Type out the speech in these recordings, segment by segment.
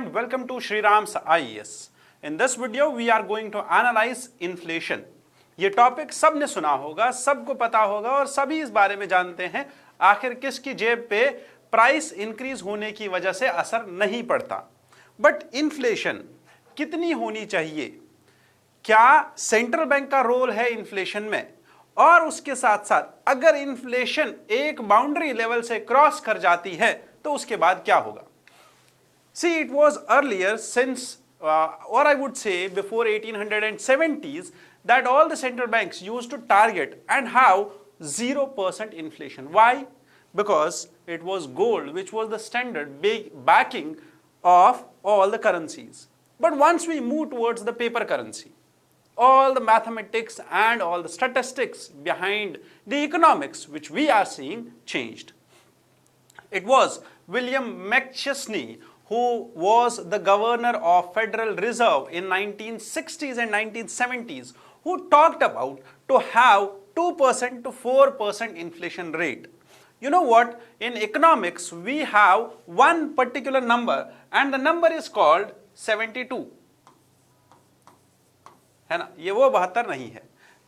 and welcome to SRIRAM's IES. In this video, we are going to analyze inflation. ये topic सबने सुना होगा, सबको पता होगा और सभी इस बारे में जानते हैं आखिर किसकी जेब पे प्राइस इंक्रीज होने की वजह से असर नहीं पड़ता। बट इन्फ्लेशन कितनी होनी चाहिए? क्या सेंट्रल बैंक का रोल है इन्फ्लेशन में? और उसके साथ साथ अगर इन्फ्लेशन एक बाउंड्री लेवल से क्रॉस कर जाती है तो उसके बाद क्या होगा? See, it was earlier since, or I would say before 1870s, that all the central banks used to target and have 0% inflation. Why? Because it was gold which was the standard backing of all the currencies. But once we move towards the paper currency, all the mathematics and all the statistics behind the economics which we are seeing changed. It was William McChesney who was the governor of Federal Reserve in 1960s and 1970s, who talked about to have 2% to 4% inflation rate. You know what? In economics, we have one particular number and the number is called 72. है ना? ये वो 72 नहीं है.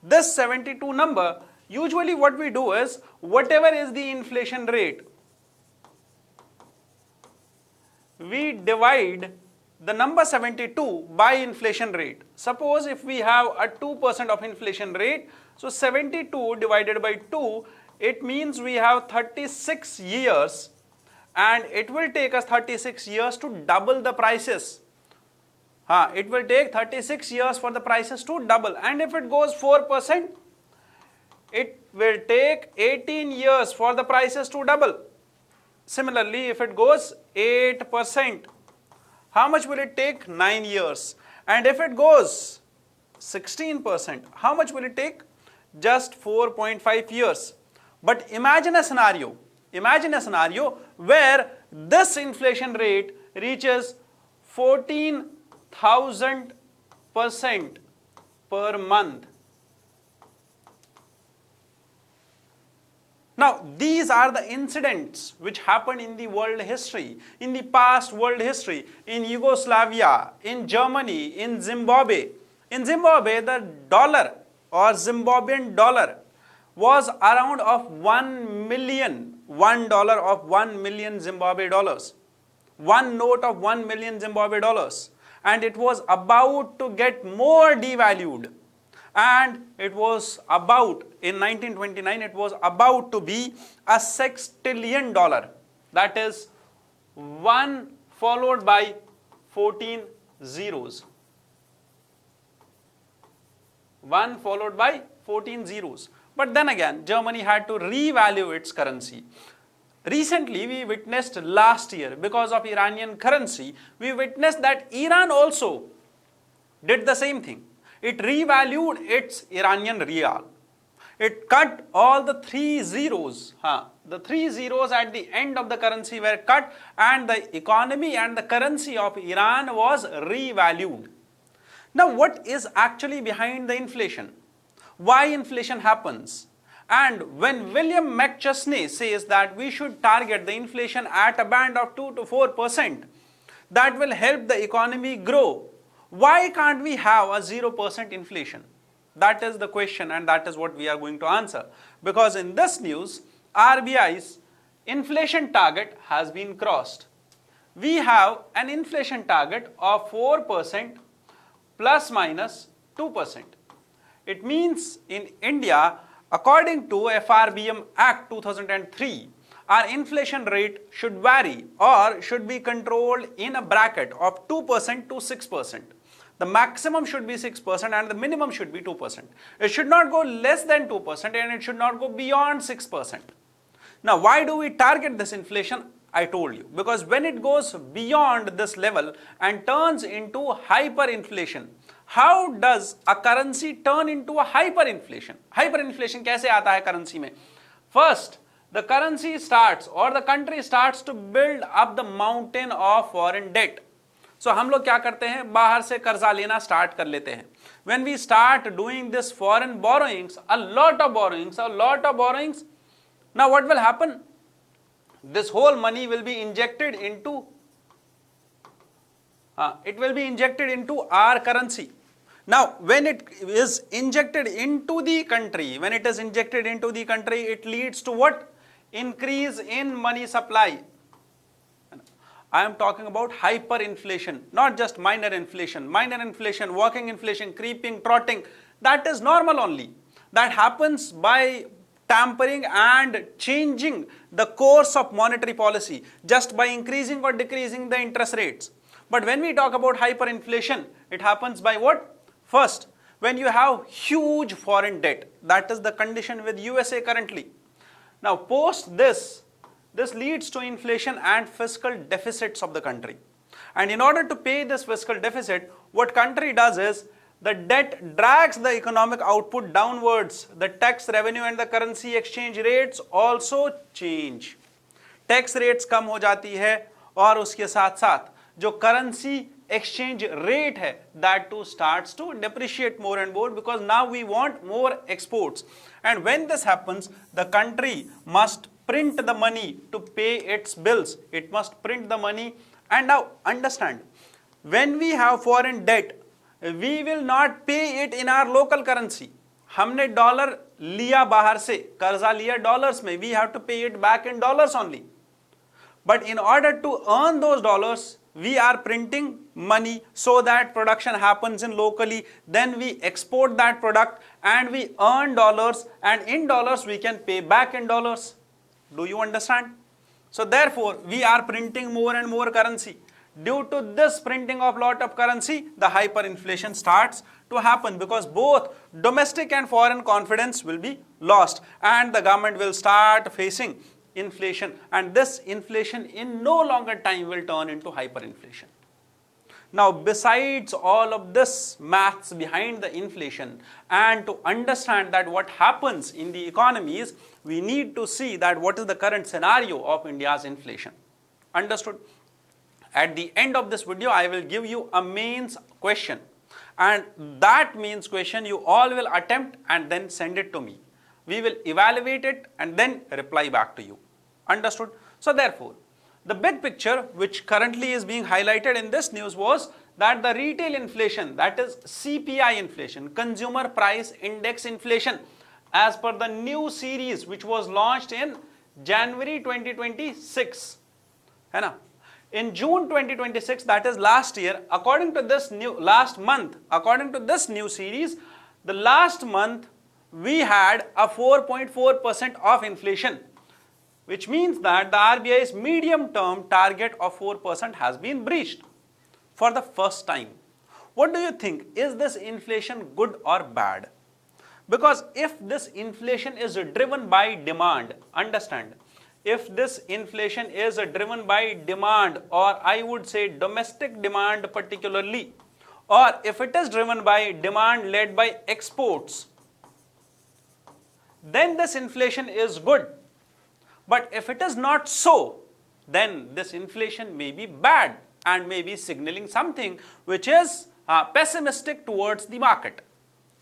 This 72 number, usually what we do is, whatever is the inflation rate, we divide the number 72 by inflation rate. Suppose if we have a 2% of inflation rate, so 72 divided by 2, it means we have 36 years and it will take us 36 years to double the prices. It will take 36 years for the prices to double, and if it goes 4%, it will take 18 years for the prices to double. Similarly, if it goes 8%, how much will it take? 9 years. And if it goes 16%, how much will it take? Just 4.5 years. But imagine a scenario where this inflation rate reaches 14,000% per month. Now, these are the incidents which happened in the world history, in the past world history, in Yugoslavia, in Germany, in Zimbabwe. In Zimbabwe, the dollar or Zimbabwean dollar was around of 1 million, $1 of 1 million Zimbabwe dollars. One note of 1 million Zimbabwe dollars. And it was about to get more devalued. And it was about, in 1929, it was about to be a $6 trillion. That is 1 followed by 14 zeros. 1 followed by 14 zeros. But then again, Germany had to revalue its currency. Recently, we witnessed last year, because of Iranian currency, we witnessed that Iran also did the same thing. It revalued its Iranian rial. It cut all the 3 zeros. The 3 zeros at the end of the currency were cut, and the economy and the currency of Iran was revalued. Now, what is actually behind the inflation? Why inflation happens? And when William McChesney says that we should target the inflation at a band of 2 to 4%, that will help the economy grow. Why can't we have a 0% inflation? That is the question, and that is what we are going to answer. Because in this news, RBI's inflation target has been crossed. We have an inflation target of 4% plus minus 2%. It means in India, according to FRBM Act 2003, our inflation rate should vary or should be controlled in a bracket of 2% to 6%. The maximum should be 6% and the minimum should be 2%. It should not go less than 2% and it should not go beyond 6%. Now, why do we target this inflation? I told you, because when it goes beyond this level and turns into hyperinflation, how does a currency turn into a hyperinflation? Hyperinflation कैसे आता है currency में? First, the currency starts or the country starts to build up the mountain of foreign debt. So हम लोग क्या करते हैं? बाहर से कर्जा लेना start कर लेते हैं. When we start doing this foreign borrowings, a lot of borrowings, now what will happen? This whole money will be injected into it will be injected into our currency. Now, when it is injected into the country, it leads to what? Increase in money supply. I am talking about hyperinflation, not just minor inflation. Minor inflation, walking inflation, creeping, trotting, that is normal only. That happens by tampering and changing the course of monetary policy, just by increasing or decreasing the interest rates. But when we talk about hyperinflation, it happens by what? First, when you have huge foreign debt, that is the condition with USA currently. Now, post this leads to inflation and fiscal deficits of the country. And in order to pay this fiscal deficit, what country does is, the debt drags the economic output downwards. The tax revenue and the currency exchange rates also change. Tax rates कम हो जाती है और उसके साथ साथ जो currency exchange rate है, that too starts to depreciate more and more, because now we want more exports. And when this happens, the country must print the money to pay its bills. It must print the money. And now understand, when we have foreign debt, we will not pay it in our local currency. हमने dollar लिया बाहर से, कर्जा लिया dollars में, we have to pay it back in dollars only. But in order to earn those dollars, we are printing money so that production happens in locally, then we export that product and we earn dollars, and in dollars we can pay back in dollars. Do you understand? So therefore, we are printing more and more currency. Due to this printing of lot of currency, the hyperinflation starts to happen, because both domestic and foreign confidence will be lost and the government will start facing inflation, and this inflation in no longer time will turn into hyperinflation. Now, besides all of this maths behind the inflation, and to understand that what happens in the economies, we need to see that what is the current scenario of India's inflation. Understood? At the end of this video, I will give you a mains question, and that mains question you all will attempt and then send it to me. We will evaluate it and then reply back to you. Understood? So therefore, the big picture which currently is being highlighted in this news was that the retail inflation, that is CPI inflation, Consumer Price Index inflation, as per the new series which was launched in January 2026. In June 2026, that is last year, according to this new series, the last month we had a 4.4% of inflation, which means that the RBI's medium-term target of 4% has been breached for the first time. What do you think? Is this inflation good or bad? Because if this inflation is driven by demand, understand, if this inflation is driven by demand, or I would say domestic demand particularly, or if it is driven by demand led by exports, then this inflation is good. But if it is not so, then this inflation may be bad and may be signaling something which is pessimistic towards the market.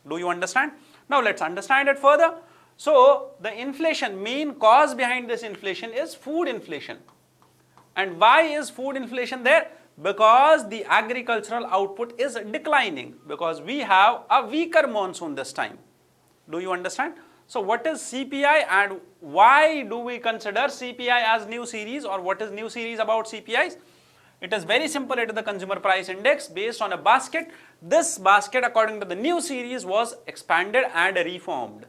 Do you understand? Now let's understand it further. So the inflation, main cause behind this inflation is food inflation. And why is food inflation there? Because the agricultural output is declining, because we have a weaker monsoon this time. Do you understand? So what is CPI and why do we consider CPI as new series, or what is new series about CPIs? It is very simple. It is the consumer price index based on a basket. This basket, according to the new series, was expanded and reformed.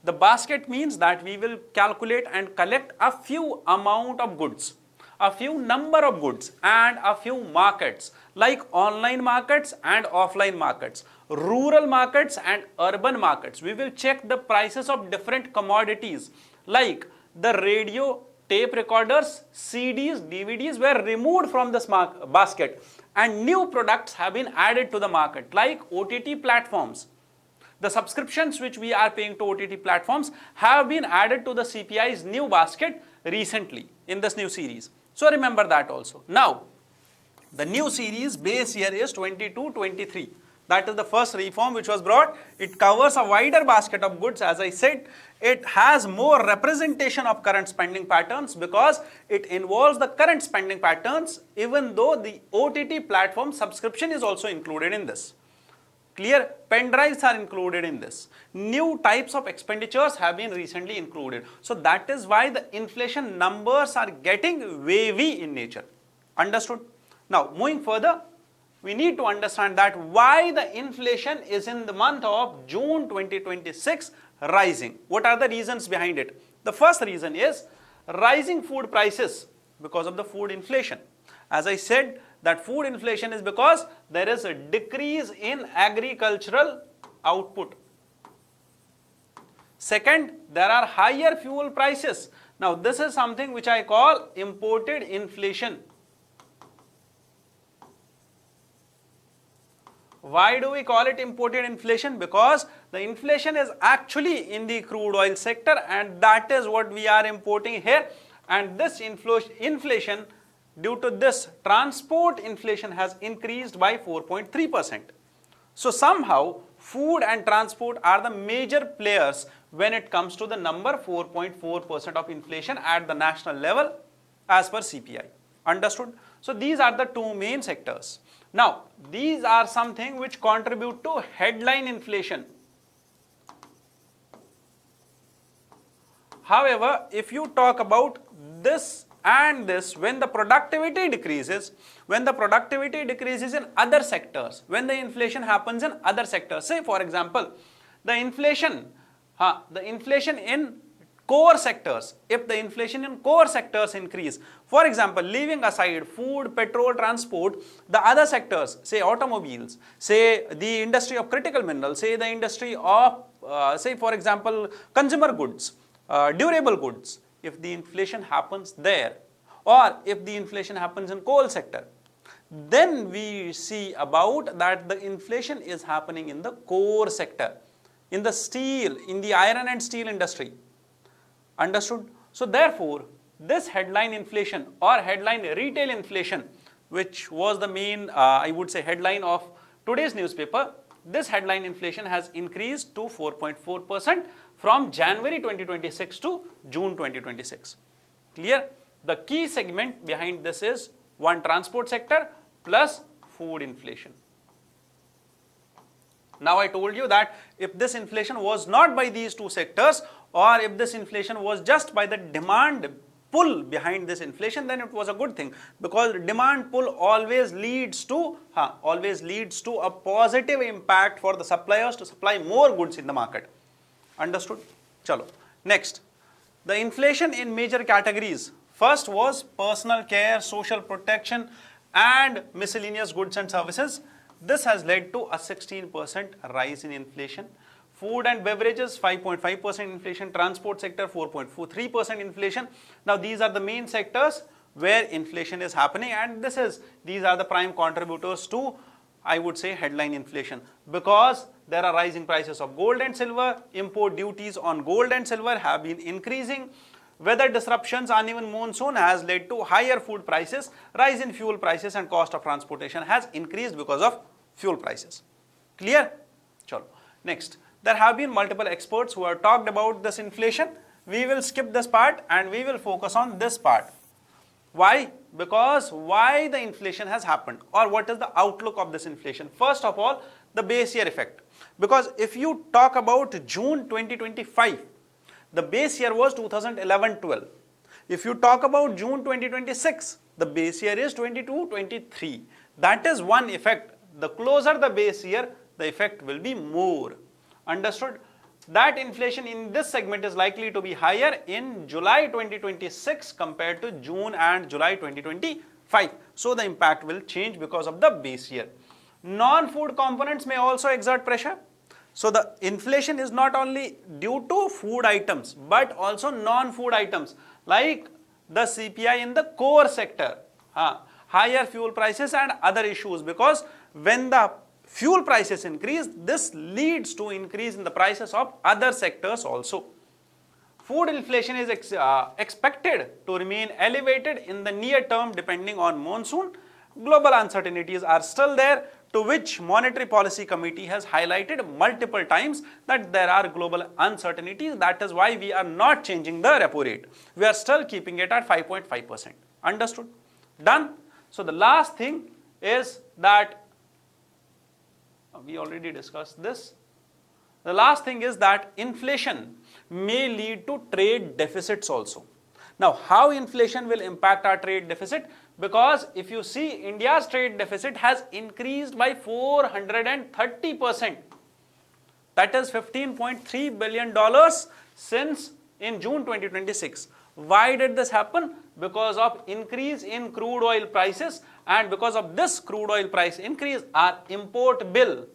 The basket means that we will calculate and collect a few amount of goods, a few number of goods and a few markets, like online markets and offline markets, rural markets and urban markets. We will check the prices of different commodities, like the radio, tape recorders, CDs, DVDs were removed from this basket and new products have been added to the market, like OTT platforms. The subscriptions which we are paying to OTT platforms have been added to the CPI's new basket recently in this new series. So remember that also. Now, the new series base year is 22-23. That is the first reform which was brought. It covers a wider basket of goods. As I said, it has more representation of current spending patterns because it involves the current spending patterns, even though the OTT platform subscription is also included in this. Clear? Pen drives are included in this. New types of expenditures have been recently included. So that is why the inflation numbers are getting wavy in nature. Understood? Now moving further, we need to understand that why the inflation is in the month of June 2026 rising. What are the reasons behind it? The first reason is rising food prices because of the food inflation. As I said, that food inflation is because there is a decrease in agricultural output. Second, there are higher fuel prices. Now this is something which I call imported inflation. Why do we call it imported inflation? Because the inflation is actually in the crude oil sector, and that is what we are importing here. And this inflation, due to this, transport inflation has increased by 4.3%. So somehow food and transport are the major players when it comes to the number 4.4% of inflation at the national level as per CPI. Understood? So these are the two main sectors. Now, these are something which contribute to headline inflation. However, if you talk about this and this, when the productivity decreases in other sectors, when the inflation happens in other sectors, say for example, the inflation in core sectors, if the inflation in core sectors increase, for example, leaving aside food, petrol, transport, the other sectors, say automobiles, say the industry of critical minerals, say the industry of, say for example, consumer goods, durable goods, if the inflation happens there, or if the inflation happens in coal sector, then we see about that the inflation is happening in the core sector, in the steel, in the iron and steel industry. Understood? So therefore, this headline inflation or headline retail inflation, which was the main, I would say, headline of today's newspaper, this headline inflation has increased to 4.4% from January 2026 to June 2026. Clear? The key segment behind this is one, transport sector plus food inflation. Now I told you that if this inflation was not by these two sectors, or if this inflation was just by the demand pull behind this inflation, then it was a good thing, because demand pull always leads to a positive impact for the suppliers to supply more goods in the market. Understood? Chalo. Next, the inflation in major categories. First was personal care, social protection and miscellaneous goods and services. This has led to a 16% rise in inflation. Food and beverages, 5.5% inflation. Transport sector, 4.43% inflation. Now these are the main sectors where inflation is happening, and these are the prime contributors to, I would say, headline inflation, because there are rising prices of gold and silver. Import duties on gold and silver have been increasing. Weather disruptions, uneven monsoon has led to higher food prices. Rise in fuel prices and cost of transportation has increased because of fuel prices. Clear? Chalo. Next, there have been multiple experts who have talked about this inflation. We will skip this part and we will focus on this part. Why? Because why the inflation has happened, or what is the outlook of this inflation? First of all, the base year effect. Because if you talk about June 2025, the base year was 2011-12. If you talk about June 2026, the base year is 22-23. That is one effect. The closer the base year, the effect will be more. Understood? That inflation in this segment is likely to be higher in July 2026 compared to June and July 2025. So the impact will change because of the base year. Non-food components may also exert pressure. So the inflation is not only due to food items, but also non-food items like the CPI in the core sector, higher fuel prices and other issues, because when the fuel prices increase, this leads to increase in the prices of other sectors also. Food inflation is expected to remain elevated in the near term depending on monsoon. Global uncertainties are still there. to which Monetary Policy Committee has highlighted multiple times that there are global uncertainties. That is why we are not changing the repo rate. We are still keeping it at 5.5%. Understood? Done? So the last thing is that we already discussed this. The last thing is that inflation may lead to trade deficits also. Now, how inflation will impact our trade deficit? Because if you see, India's trade deficit has increased by 430%. That is $15.3 billion since in June 2026. Why did this happen? Because of increase in crude oil prices, and because of this crude oil price increase, our import bill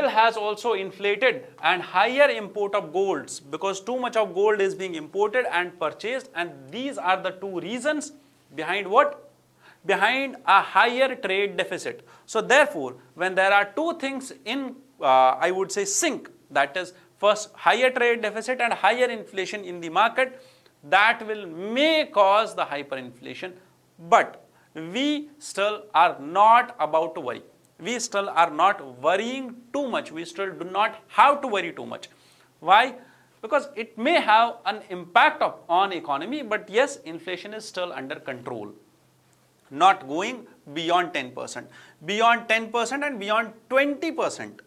has also inflated, and higher import of golds, because too much of gold is being imported and purchased, and these are the two reasons behind what? Behind a higher trade deficit. So therefore, when there are two things in, I would say, sync, that is first higher trade deficit and higher inflation in the market, that may cause the hyperinflation, but we still are not about to worry. We still are not worrying too much. We still do not have to worry too much. Why? Because it may have an impact on economy, but yes, inflation is still under control, not going beyond 10%. Beyond 10% and beyond 20%,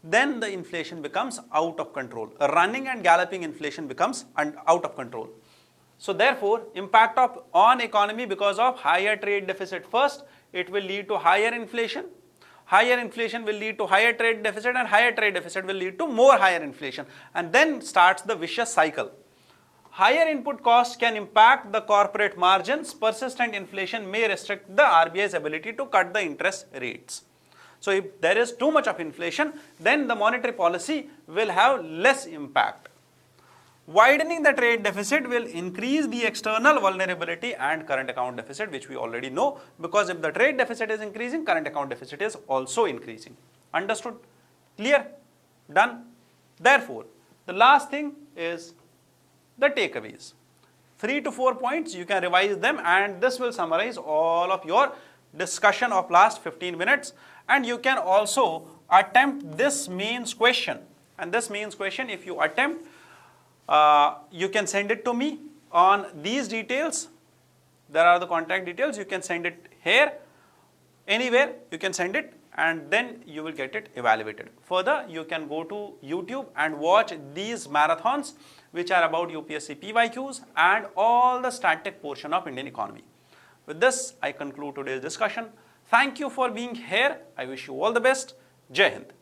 then the inflation becomes out of control. Running and galloping inflation becomes out of control. So therefore, impact on economy because of higher trade deficit. First, it will lead to higher inflation. Higher inflation will lead to higher trade deficit, and higher trade deficit will lead to more higher inflation, and then starts the vicious cycle. Higher input costs can impact the corporate margins. Persistent inflation may restrict the RBI's ability to cut the interest rates. So if there is too much of inflation, then the monetary policy will have less impact. Widening the trade deficit will increase the external vulnerability and current account deficit, which we already know, because if the trade deficit is increasing, current account deficit is also increasing. Understood? Clear? Done? Therefore, the last thing is the takeaways. 3 to 4 points, you can revise them, and this will summarize all of your discussion of last 15 minutes. And you can also attempt this mains question. And this mains question, if you attempt, you can send it to me on these details. There are the contact details. You can send it here, anywhere you can send it, and then you will get it evaluated. Further, you can go to YouTube and watch these marathons, which are about UPSC PYQs and all the static portion of Indian economy. With this, I conclude today's discussion. Thank you for being here. I wish you all the best. Jai Hind.